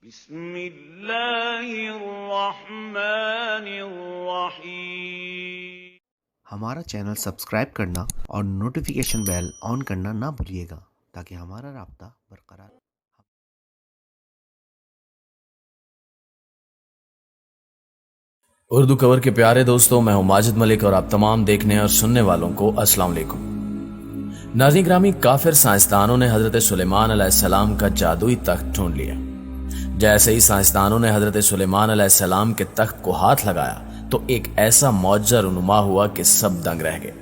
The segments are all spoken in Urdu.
بسم اللہ الرحمن الرحیم۔ ہمارا چینل سبسکرائب کرنا اور نوٹیفیکیشن بیل آن کرنا نہ بھولیے گا تاکہ ہمارا رابطہ برقرار رہے۔ اردو کور کے پیارے دوستوں، میں ہوں ماجد ملک اور آپ تمام دیکھنے اور سننے والوں کو السلام علیکم۔ ناظرین گرامی، کافر سائنسدانوں نے حضرت سلیمان علیہ السلام کا جادوئی تخت ڈھونڈ لیا۔ جیسے ہی سائنسدانوں نے حضرت سلیمان علیہ السلام کے تخت کو ہاتھ لگایا تو ایک ایسا معجزہ رونما ہوا کہ سب دنگ رہ گئے۔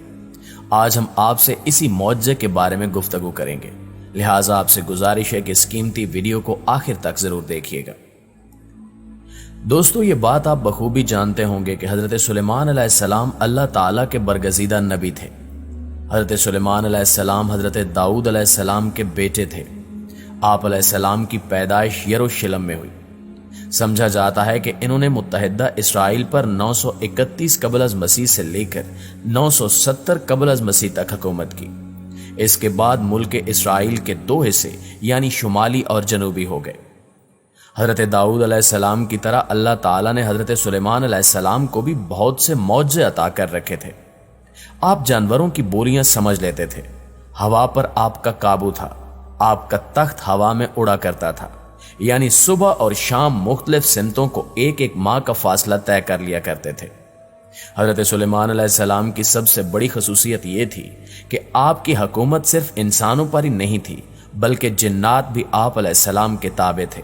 آج ہم آپ سے اسی معجزے کے بارے میں گفتگو کریں گے، لہٰذا آپ سے گزارش ہے کہ اس قیمتی ویڈیو کو آخر تک ضرور دیکھیے گا۔ دوستو، یہ بات آپ بخوبی جانتے ہوں گے کہ حضرت سلیمان علیہ السلام اللہ تعالیٰ کے برگزیدہ نبی تھے۔ حضرت سلیمان علیہ السلام حضرت داؤد علیہ السلام کے بیٹے تھے۔ آپ علیہ السلام کی پیدائش یروشلم میں ہوئی۔ سمجھا جاتا ہے کہ انہوں نے متحدہ اسرائیل پر 931 قبل از مسیح سے لے کر 970 قبل از مسیح تک حکومت کی۔ اس کے بعد ملک اسرائیل کے دو حصے یعنی شمالی اور جنوبی ہو گئے۔ حضرت داؤد علیہ السلام کی طرح اللہ تعالیٰ نے حضرت سلیمان علیہ السلام کو بھی بہت سے معجزے عطا کر رکھے تھے۔ آپ جانوروں کی بولیاں سمجھ لیتے تھے، ہوا پر آپ کا قابو تھا، آپ کا تخت ہوا میں اڑا کرتا تھا، یعنی صبح اور شام مختلف سمتوں کو ایک ایک ماہ کا فاصلہ طے کر لیا کرتے تھے۔ حضرت سلیمان علیہ السلام کی سب سے بڑی خصوصیت یہ تھی کہ آپ کی حکومت صرف انسانوں پر ہی نہیں تھی بلکہ جنات بھی آپ علیہ السلام کے تابع تھے۔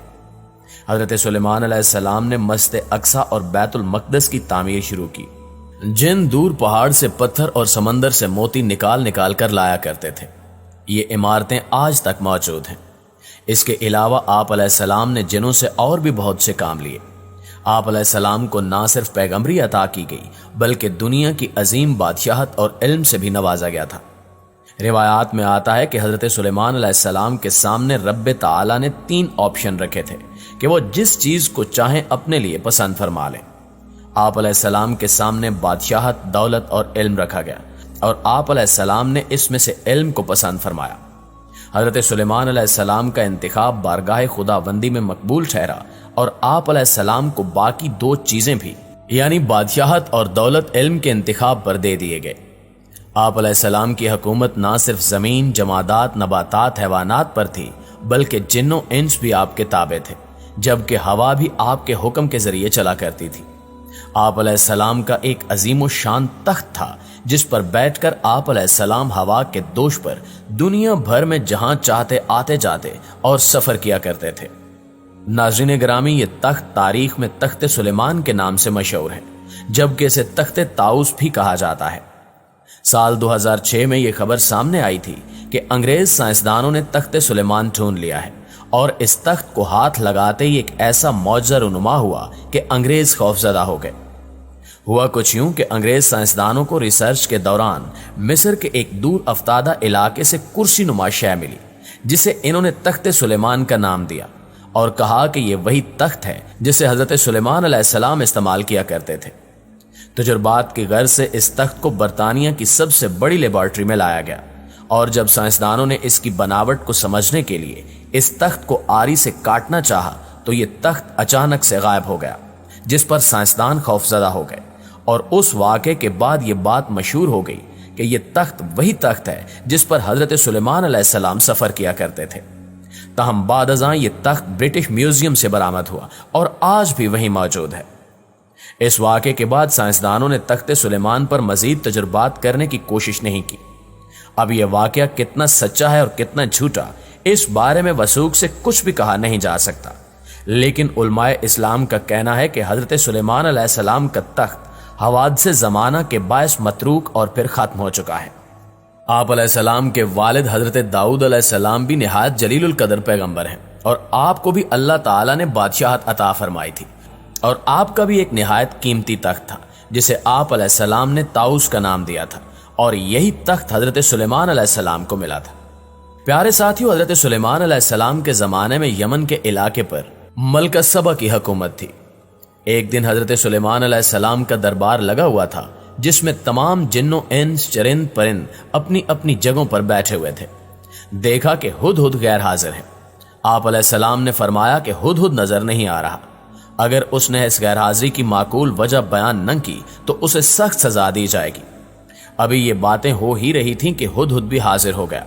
حضرت سلیمان علیہ السلام نے مسجد اقصی اور بیت المقدس کی تعمیر شروع کی۔ جن دور پہاڑ سے پتھر اور سمندر سے موتی نکال کر لایا کرتے تھے، یہ عمارتیں آج تک موجود ہیں۔ اس کے علاوہ آپ علیہ السلام نے جنوں سے اور بھی بہت سے کام لیے۔ آپ علیہ السلام کو نہ صرف پیغمبری عطا کی گئی بلکہ دنیا کی عظیم بادشاہت اور علم سے بھی نوازا گیا تھا۔ روایات میں آتا ہے کہ حضرت سلیمان علیہ السلام کے سامنے رب تعالیٰ نے 3 آپشن رکھے تھے کہ وہ جس چیز کو چاہیں اپنے لیے پسند فرما لیں۔ آپ علیہ السلام کے سامنے بادشاہت، دولت اور علم رکھا گیا اور آپ علیہ السلام نے اس میں سے علم کو پسند فرمایا۔ حضرت سلیمان علیہ السلام کا انتخاب بارگاہ خداوندی میں مقبول ٹھہرا اور آپ علیہ السلام کو باقی 2 چیزیں بھی یعنی بادشاہت اور دولت علم کے انتخاب پر دے دیے گئے۔ آپ علیہ السلام کی حکومت نہ صرف زمین، جمادات، نباتات، حیوانات پر تھی بلکہ جن و انس بھی آپ کے تابع تھے، جبکہ ہوا بھی آپ کے حکم کے ذریعے چلا کرتی تھی۔ آپ علیہ السلام کا ایک عظیم الشان تخت تھا جس پر بیٹھ کر آپ علیہ السلام ہوا کے دوش پر دنیا بھر میں جہاں چاہتے آتے جاتے اور سفر کیا کرتے تھے۔ ناظرین گرامی، یہ تخت تاریخ میں تخت سلیمان کے نام سے مشہور ہے، جبکہ اسے تخت طاؤس بھی کہا جاتا ہے۔ سال 2006 میں یہ خبر سامنے آئی تھی کہ انگریز سائنسدانوں نے تخت سلیمان ڈھونڈ لیا ہے اور اس تخت کو ہاتھ لگاتے ہی ایک ایسا معجزہ رونما ہوا کہ انگریز خوفزدہ ہو گئے۔ ہوا کچھ یوں کہ انگریز سائنسدانوں کو ریسرچ کے دوران مصر کے ایک دور افتادہ علاقے سے کرسی نما شے ملی جسے انہوں نے تخت سلیمان کا نام دیا اور کہا کہ یہ وہی تخت ہے جسے حضرت سلیمان علیہ السلام استعمال کیا کرتے تھے۔ تجربات کی غرض سے اس تخت کو برطانیہ کی سب سے بڑی لیبارٹری میں لایا گیا اور جب سائنسدانوں نے اس کی بناوٹ کو سمجھنے کے لیے اس تخت کو آری سے کاٹنا چاہا تو یہ تخت اچانک سے غائب ہو گیا، جس پر سائنسدان خوفزدہ ہو گئے اور اس واقعے کے بعد یہ بات مشہور ہو گئی کہ یہ تخت وہی تخت ہے جس پر حضرت سلیمان علیہ السلام سفر کیا کرتے تھے۔ تاہم بعد ازاں یہ تخت برٹش میوزیم سے برآمد ہوا اور آج بھی وہیں موجود ہے۔ اس واقعے کے بعد سائنسدانوں نے تخت سلیمان پر مزید تجربات کرنے کی کوشش نہیں کی۔ اب یہ واقعہ کتنا سچا ہے اور کتنا جھوٹا، اس بارے میں وثوق سے کچھ بھی کہا نہیں جا سکتا، لیکن علماء اسلام کا کہنا ہے کہ حضرت سلیمان علیہ السلام کا تخت حوادث زمانہ کے باعث متروک اور پھر ختم ہو چکا ہے۔ آپ علیہ السلام کے والد حضرت داؤد علیہ السلام بھی نہایت جلیل القدر پیغمبر ہیں اور آپ کو بھی اللہ تعالیٰ نے بادشاہت عطا فرمائی تھی اور آپ کا بھی ایک نہایت قیمتی تخت تھا جسے آپ علیہ السلام نے طاؤس کا نام دیا تھا اور یہی تخت حضرت سلیمان علیہ السلام کو ملا تھا۔ پیارے ساتھیو، حضرت سلیمان علیہ السلام کے زمانے میں یمن کے علاقے پر ملکہ سبا کی حکومت تھی۔ ایک دن حضرت سلیمان علیہ السلام کا دربار لگا ہوا تھا جس میں تمام جن و انس، چرند پرند اپنی اپنی جگہوں پر بیٹھے ہوئے تھے۔ دیکھا کہ ہدہد غیر حاضر ہے۔ آپ علیہ السلام نے فرمایا کہ ہدہد نظر نہیں آ رہا۔ اگر اس نے اس غیر حاضری کی معقول وجہ بیان نہ کی تو اسے سخت سزا دی جائے گی۔ ابھی یہ باتیں ہو ہی رہی تھیں کہ ہدہد بھی حاضر ہو گیا۔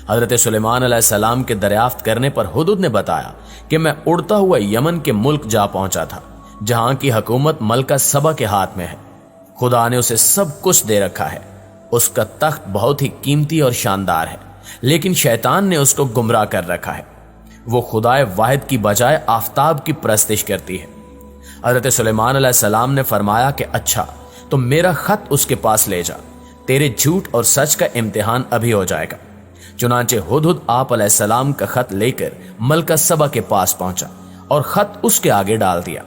حضرت سلیمان علیہ السلام کے دریافت کرنے پر ہدہد نے بتایا کہ میں اڑتا ہوا یمن کے ملک جا پہنچا تھا، جہاں کی حکومت ملکہ سبا کے ہاتھ میں ہے۔ خدا نے اسے سب کچھ دے رکھا ہے، اس کا تخت بہت ہی قیمتی اور شاندار ہے، لیکن شیطان نے اس کو گمراہ کر رکھا ہے۔ وہ خدائے واحد کی بجائے آفتاب کی پرستش کرتی ہے۔ حضرت سلیمان علیہ السلام نے فرمایا کہ اچھا، تو میرا خط اس کے پاس لے جا، تیرے جھوٹ اور سچ کا امتحان ابھی ہو جائے گا۔ چنانچہ ہدہد آپ علیہ السلام کا خط لے کر ملکہ سبا کے پاس پہنچا اور خط اس کے آگے ڈال دیا۔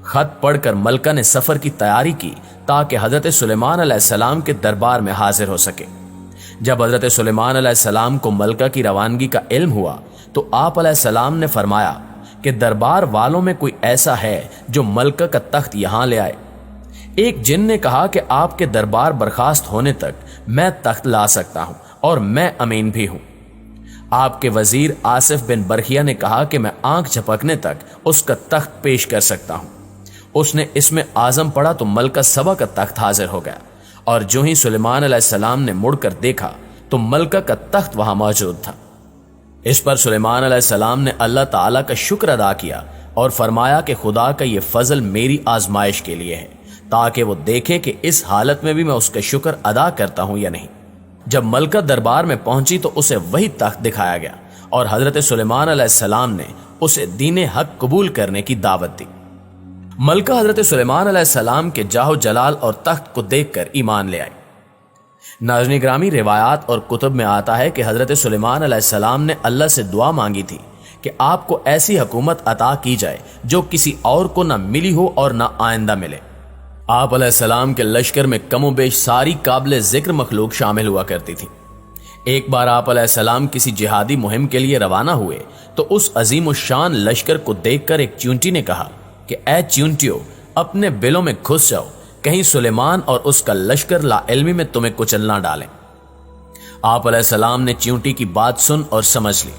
خط پڑھ کر ملکہ نے سفر کی تیاری کی تاکہ حضرت سلیمان علیہ السلام کے دربار میں حاضر ہو سکے۔ جب حضرت سلیمان علیہ السلام کو ملکہ کی روانگی کا علم ہوا تو آپ علیہ السلام نے فرمایا کہ دربار والوں میں کوئی ایسا ہے جو ملکہ کا تخت یہاں لے آئے۔ ایک جن نے کہا کہ آپ کے دربار برخاست ہونے تک میں تخت لا سکتا ہوں اور میں امین بھی ہوں۔ آپ کے وزیر آصف بن برخیہ نے کہا کہ میں آنکھ جھپکنے تک اس کا تخت پیش کر سکتا ہوں۔ اس نے اس میں اعظم پڑھا تو ملکہ سبا کا تخت حاضر ہو گیا، اور جو ہی سلیمان علیہ السلام نے مڑ کر دیکھا تو ملکہ کا تخت وہاں موجود تھا۔ اس پر سلیمان علیہ السلام نے اللہ تعالیٰ کا شکر ادا کیا اور فرمایا کہ خدا کا یہ فضل میری آزمائش کے لیے ہے، تاکہ وہ دیکھے کہ اس حالت میں بھی میں اس کا شکر ادا کرتا ہوں یا نہیں۔ جب ملکہ دربار میں پہنچی تو اسے وہی تخت دکھایا گیا اور حضرت سلیمان علیہ السلام نے اسے دین حق قبول کرنے کی دعوت دی۔ ملکہ حضرت سلیمان علیہ السلام کے جاہ و جلال اور تخت کو دیکھ کر ایمان لے آئی۔ ناظرین گرامی، روایات اور کتب میں آتا ہے کہ حضرت سلیمان علیہ السلام نے اللہ سے دعا مانگی تھی کہ آپ کو ایسی حکومت عطا کی جائے جو کسی اور کو نہ ملی ہو اور نہ آئندہ ملے۔ آپ علیہ السلام کے لشکر میں کم و بیش ساری قابل ذکر مخلوق شامل ہوا کرتی تھی۔ ایک بار آپ علیہ السلام کسی جہادی مہم کے لیے روانہ ہوئے تو اس عظیم الشان لشکر کو دیکھ کر ایک چیونٹی نے کہا کہ اے چیونٹیو، اپنے بلوں میں گھس جاؤ، کہیں سلیمان اور اس کا لشکر لا علمی میں تمہیں کچل نہ ڈالیں۔ آپ علیہ السلام نے چیونٹی کی بات سن اور سمجھ لی۔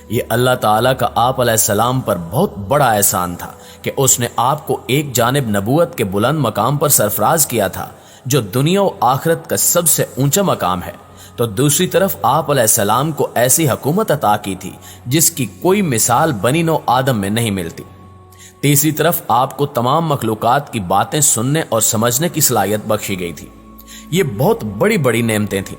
یہ اللہ تعالیٰ کا آپ علیہ السلام پر بہت بڑا احسان تھا کہ اس نے آپ کو ایک جانب نبوت کے بلند مقام پر سرفراز کیا تھا جو دنیا و آخرت کا سب سے اونچا مقام ہے، تو دوسری طرف آپ علیہ السلام کو ایسی حکومت عطا کی تھی جس کی کوئی مثال بنی نوع آدم میں نہیں ملتی۔ تیسری طرف آپ کو تمام مخلوقات کی باتیں سننے اور سمجھنے کی صلاحیت بخشی گئی تھی۔ یہ بہت بڑی بڑی نعمتیں تھیں۔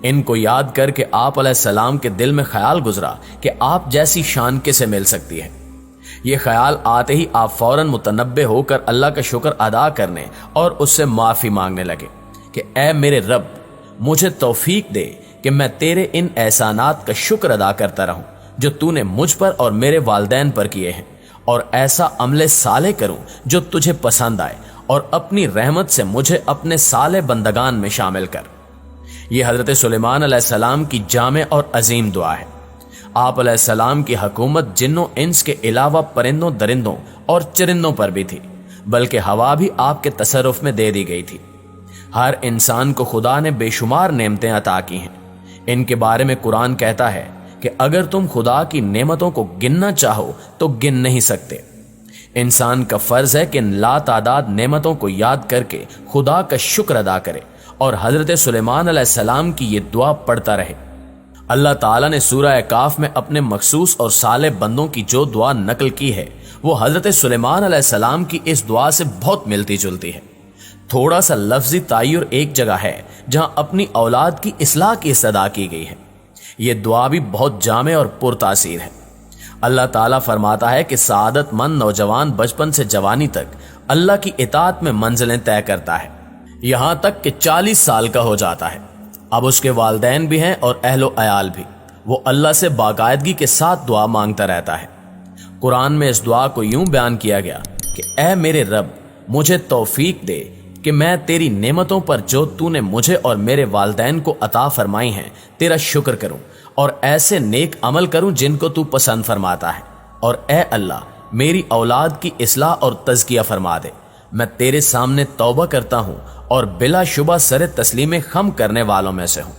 ان کو یاد کر کے آپ علیہ السلام کے دل میں خیال گزرا کہ آپ جیسی شان کسے مل سکتی ہے۔ یہ خیال آتے ہی آپ فوراً متنبہ ہو کر اللہ کا شکر ادا کرنے اور اس سے معافی مانگنے لگے کہ اے میرے رب، مجھے توفیق دے کہ میں تیرے ان احسانات کا شکر ادا کرتا رہوں جو تو نے مجھ پر اور میرے والدین پر کیے ہیں، اور ایسا عمل صالح کروں جو تجھے پسند آئے، اور اپنی رحمت سے مجھے اپنے صالح بندگان میں شامل کر۔ یہ حضرت سلیمان علیہ السلام کی جامع اور عظیم دعا ہے۔ آپ علیہ السلام کی حکومت جنوں انس کے علاوہ پرندوں، درندوں اور چرندوں پر بھی تھی، بلکہ ہوا بھی آپ کے تصرف میں دے دی گئی تھی۔ ہر انسان کو خدا نے بے شمار نعمتیں عطا کی ہیں۔ ان کے بارے میں قرآن کہتا ہے کہ اگر تم خدا کی نعمتوں کو گننا چاہو تو گن نہیں سکتے۔ انسان کا فرض ہے کہ ان لا تعداد نعمتوں کو یاد کر کے خدا کا شکر ادا کرے اور حضرت سلیمان علیہ السلام کی یہ دعا پڑھتا رہے۔ اللہ تعالیٰ نے سورہ کاف میں اپنے مخصوص اور صالح بندوں کی جو دعا نقل کی ہے وہ حضرت سلیمان علیہ السلام کی اس دعا سے بہت ملتی جلتی ہے۔ تھوڑا سا لفظی تعیر ایک جگہ ہے جہاں اپنی اولاد کی اصلاح کی استدعا کی گئی ہے۔ یہ دعا بھی بہت جامع اور پرتاثیر ہے۔ اللہ تعالیٰ فرماتا ہے کہ سعادت مند نوجوان بچپن سے جوانی تک اللہ کی اطاعت میں منزلیں طے کرتا ہے، یہاں تک کہ 40 سال کا ہو جاتا ہے۔ اب اس کے والدین بھی ہیں اور اہل و عیال بھی۔ وہ اللہ سے باقاعدگی کے ساتھ دعا مانگتا رہتا ہے۔ قرآن میں اس دعا کو یوں بیان کیا گیا کہ اے میرے رب، مجھے توفیق دے کہ میں تیری نعمتوں پر جو تو نے مجھے اور میرے والدین کو عطا فرمائی ہیں تیرا شکر کروں، اور ایسے نیک عمل کروں جن کو تو پسند فرماتا ہے، اور اے اللہ میری اولاد کی اصلاح اور تزکیہ فرما دے۔ میں تیرے سامنے توبہ کرتا ہوں اور بلا شبہ سر تسلیم خم کرنے والوں میں سے ہوں۔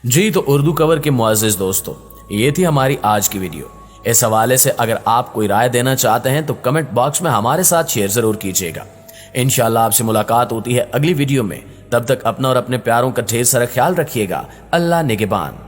جی تو اردو کور کے معزز دوستو، یہ تھی ہماری آج کی ویڈیو۔ اس حوالے سے اگر آپ کوئی رائے دینا چاہتے ہیں تو کمنٹ باکس میں ہمارے ساتھ شیئر ضرور کیجیے گا۔ انشاءاللہ آپ سے ملاقات ہوتی ہے اگلی ویڈیو میں، تب تک اپنا اور اپنے پیاروں کا ڈھیر سارا خیال رکھیے گا۔ اللہ نگہبان۔